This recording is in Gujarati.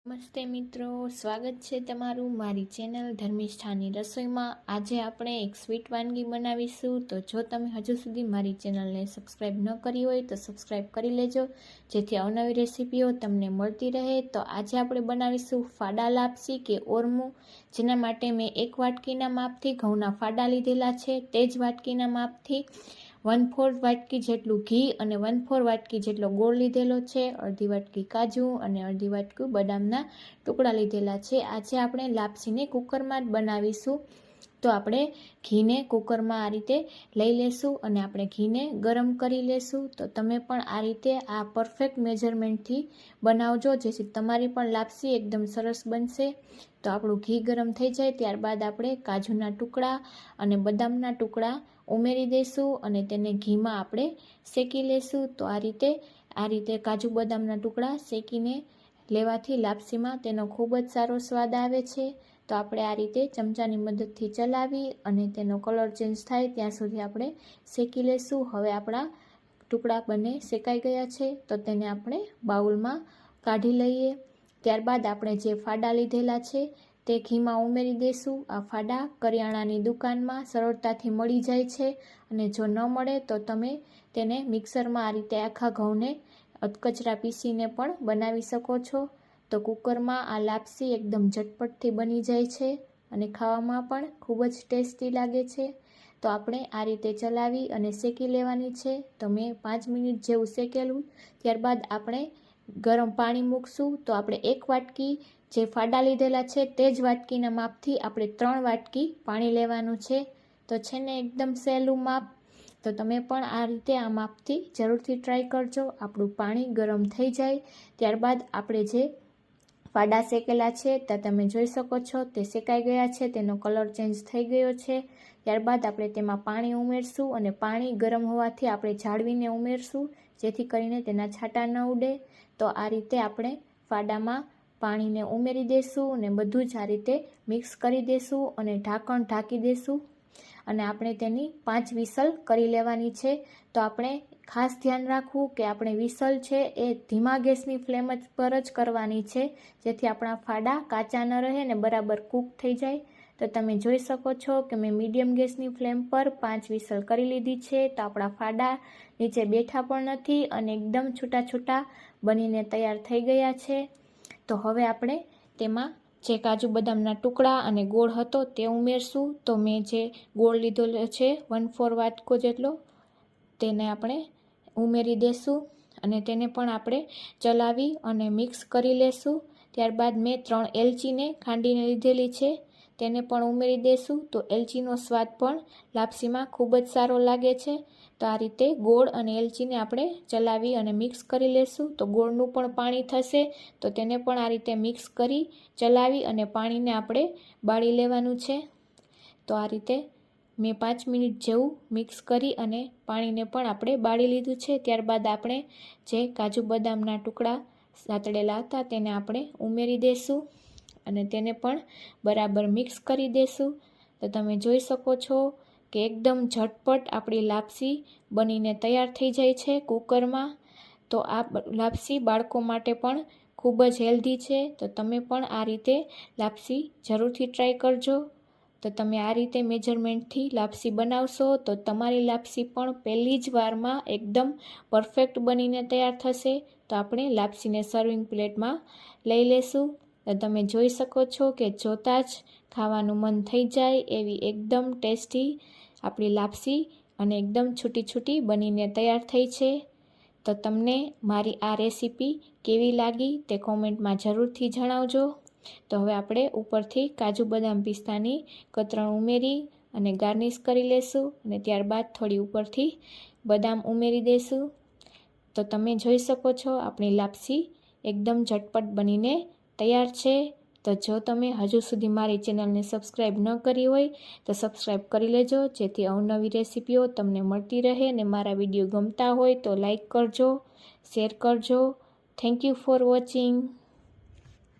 નમસ્તે મિત્રો, સ્વાગત છે તમારું મારી ચેનલ ધર્મિષ્ઠાની રસોઈમાં। આજે આપણે એક સ્વીટ વાનગી બનાવીશું। તો જો તમે હજુ સુધી મારી ચેનલને સબસ્ક્રાઈબ ન કરી હોય તો સબસ્ક્રાઈબ કરી લેજો, જેથી અવનવી રેસીપીઓ તમને મળતી રહે। તો આજે આપણે બનાવીશું ફાડા લાપસી કે ઓરમું, જેના માટે મેં 1 વાટકીના માપથી ઘઉંના ફાડા લીધેલા છે। તે જ વાટકીના માપથી 1/4 વાટકી જેટલું ઘી અને 1/4 વાટકી જેટલો ગોળ લીધેલો છે। અડધી વાટકી કાજુ અને અડધી વાટકી બદામના ટુકડા લીધેલા છે। આજે આપણે લાપસીને કુકરમાં જ બનાવીશું। તો આપણે ઘીને કુકરમાં આ રીતે લઈ લેશું અને આપણે ઘીને ગરમ કરી લેશું। તો તમે પણ આ રીતે આ પરફેક્ટ મેજરમેન્ટથી બનાવજો, જેથી તમારી પણ લાપસી એકદમ સરસ બનશે। તો આપણું ઘી ગરમ થઈ જાય ત્યારબાદ આપણે કાજુના ટુકડા અને બદામના ટુકડા ઉમેરી દઈશું અને તેને ઘીમાં આપણે શેકી લેશું। તો આ રીતે કાજુ બદામના ટુકડા શેકીને લેવાથી લાપસીમાં તેનો ખૂબ જ સારો સ્વાદ આવે છે। તો આપણે આ રીતે ચમચાની મદદથી ચલાવી અને તેનો કલર ચેન્જ થાય ત્યાં સુધી આપણે શેકી લેશું। હવે આપણા ટુકડા બંને શેકાઈ ગયા છે, તો તેને આપણે બાઉલમાં કાઢી લઈએ। ત્યારબાદ આપણે જે ફાડા લીધેલા છે તે ઘીમાં ઉમેરી દઈશું। આ ફાડા કરિયાણાની દુકાનમાં સરળતાથી મળી જાય છે, અને જો ન મળે તો તમે તેને મિક્સરમાં આ રીતે આખા ઘઉંને અધકચરા પીસીને પણ બનાવી શકો છો। તો કુકરમાં આ લાપસી એકદમ ઝટપટથી બની જાય છે અને ખાવામાં પણ ખૂબ જ ટેસ્ટી લાગે છે। તો આપણે આ રીતે ચલાવી અને શેકી લેવાની છે। તો મેં 5 મિનિટ જેવું શેકેલું, ત્યારબાદ આપણે ગરમ પાણી મૂકશું। તો આપણે 1 વાટકી જે ફાડા લીધેલા છે તે જ વાટકીના માપથી આપણે 3 વાટકી પાણી લેવાનું છે। તો છે ને એકદમ સહેલું માપ। તો તમે પણ આ રીતે આ માપથી જરૂરથી ટ્રાય કરજો। આપણું પાણી ગરમ થઈ જાય ત્યારબાદ આપણે જે ફાડા શેકેલા છે તે તમે જોઈ શકો છો, તે શેકાઈ ગયા છે, તેનો કલર ચેન્જ થઈ ગયો છે। ત્યારબાદ આપણે તેમાં પાણી ઉમેરશું અને પાણી ગરમ હોવાથી આપણે જાળવીને ઉમેરશું, જેથી કરીને તેના છાંટા ન ઉડે। તો આ રીતે આપણે ફાડામાં પાણીને ઉમેરી દઈશું અને બધું જ આ રીતે મિક્સ કરી દઈશું અને ઢાંકણ ઢાંકી દઈશું અને આપણે તેની 5 વિસલ કરી લેવાની છે। તો આપણે ખાસ ધ્યાન રાખવું કે આપણે વિસલ છે એ ધીમા ગેસની ફ્લેમ પર જ કરવાની છે, જેથી આપણા ફાડા કાચા ન રહે ને બરાબર કૂક થઈ જાય। તો તમે જોઈ શકો છો કે મેં મીડિયમ ગેસની ફ્લેમ પર 5 વિસલ કરી લીધી છે। તો આપણા ફાડા નીચે બેઠા પણ નથી અને એકદમ છૂટા છૂટા બનીને તૈયાર થઈ ગયા છે। તો હવે આપણે તેમાં જે કાજુ બદામના ટુકડા અને ગોળ હતો તે ઉમેરશું। તો મેં જે ગોળ લીધેલો છે 1/4 વાટકો જેટલો, તેને આપણે ઉમેરી દઈશું અને તેને પણ આપણે ચલાવી અને મિક્સ કરી લેશું। ત્યારબાદ મેં 3 એલચીને ખાંડીને લીધેલી છે, તેને પણ ઉમેરી દઈશું। તો એલચીનો સ્વાદ પણ લાપસીમાં ખૂબ જ સારો લાગે છે। તો આ રીતે ગોળ અને એલચીને આપણે ચલાવી અને મિક્સ કરી લેશું। તો ગોળનું પણ પાણી થશે, તો તેને પણ આ રીતે મિક્સ કરી ચલાવી અને પાણીને આપણે બાળી લેવાનું છે। તો આ રીતે મેં 5 મિનિટ જેવું મિક્સ કરી અને પાણીને પણ આપણે બાળી લીધું છે। ત્યારબાદ આપણે જે કાજુ બદામના ટુકડા સાતળેલા હતા તેને આપણે ઉમેરી દઈશું અને તેને પણ બરાબર મિક્સ કરી દઈશું। તો તમે જોઈ શકો છો કે એકદમ ઝટપટ આપણી લાપસી બનીને તૈયાર થઈ જાય છે કુકરમાં। તો આ લાપસી બાળકો માટે પણ ખૂબ જ હેલ્ધી છે। તો તમે પણ આ રીતે લાપસી જરૂરથી ટ્રાય કરજો। તો તમે આ રીતે મેજરમેન્ટથી લાપસી બનાવશો તો તમારી લાપસી પણ પહેલી જ વારમાં એકદમ પરફેક્ટ બનીને તૈયાર થશે। તો આપણે લાપસીને સર્વિંગ પ્લેટમાં લઈ લેશું। તો તમે જોઈ શકો છો કે જોતાં જ ખાવાનું મન થઈ જાય એવી એકદમ ટેસ્ટી આપણી લાપસી અને એકદમ છૂટી છૂટી બનીને તૈયાર થઈ છે। તો તમને મારી આ રેસીપી કેવી લાગી તે કોમેન્ટમાં જરૂરથી જણાવજો। તો હવે આપણે ઉપરથી કાજુ બદામ પિસ્તાની કતરણ ઉમેરી અને ગાર્નિશ કરી લેશું અને ત્યારબાદ થોડી ઉપરથી બદામ ઉમેરી દઈશું। તો તમે જોઈ શકો છો આપણી લાપસી એકદમ ઝટપટ બનીને તૈયાર છે। તો જો તમે હજુ સુધી મારી ચેનલને સબસ્ક્રાઈબ ન કરી હોય તો સબસ્ક્રાઈબ કરી લેજો, જેથી અવનવી રેસીપીઓ તમને મળતી રહે અને મારા વિડીયો ગમતા હોય તો લાઈક કરજો, શેર કરજો। Thank you for watching.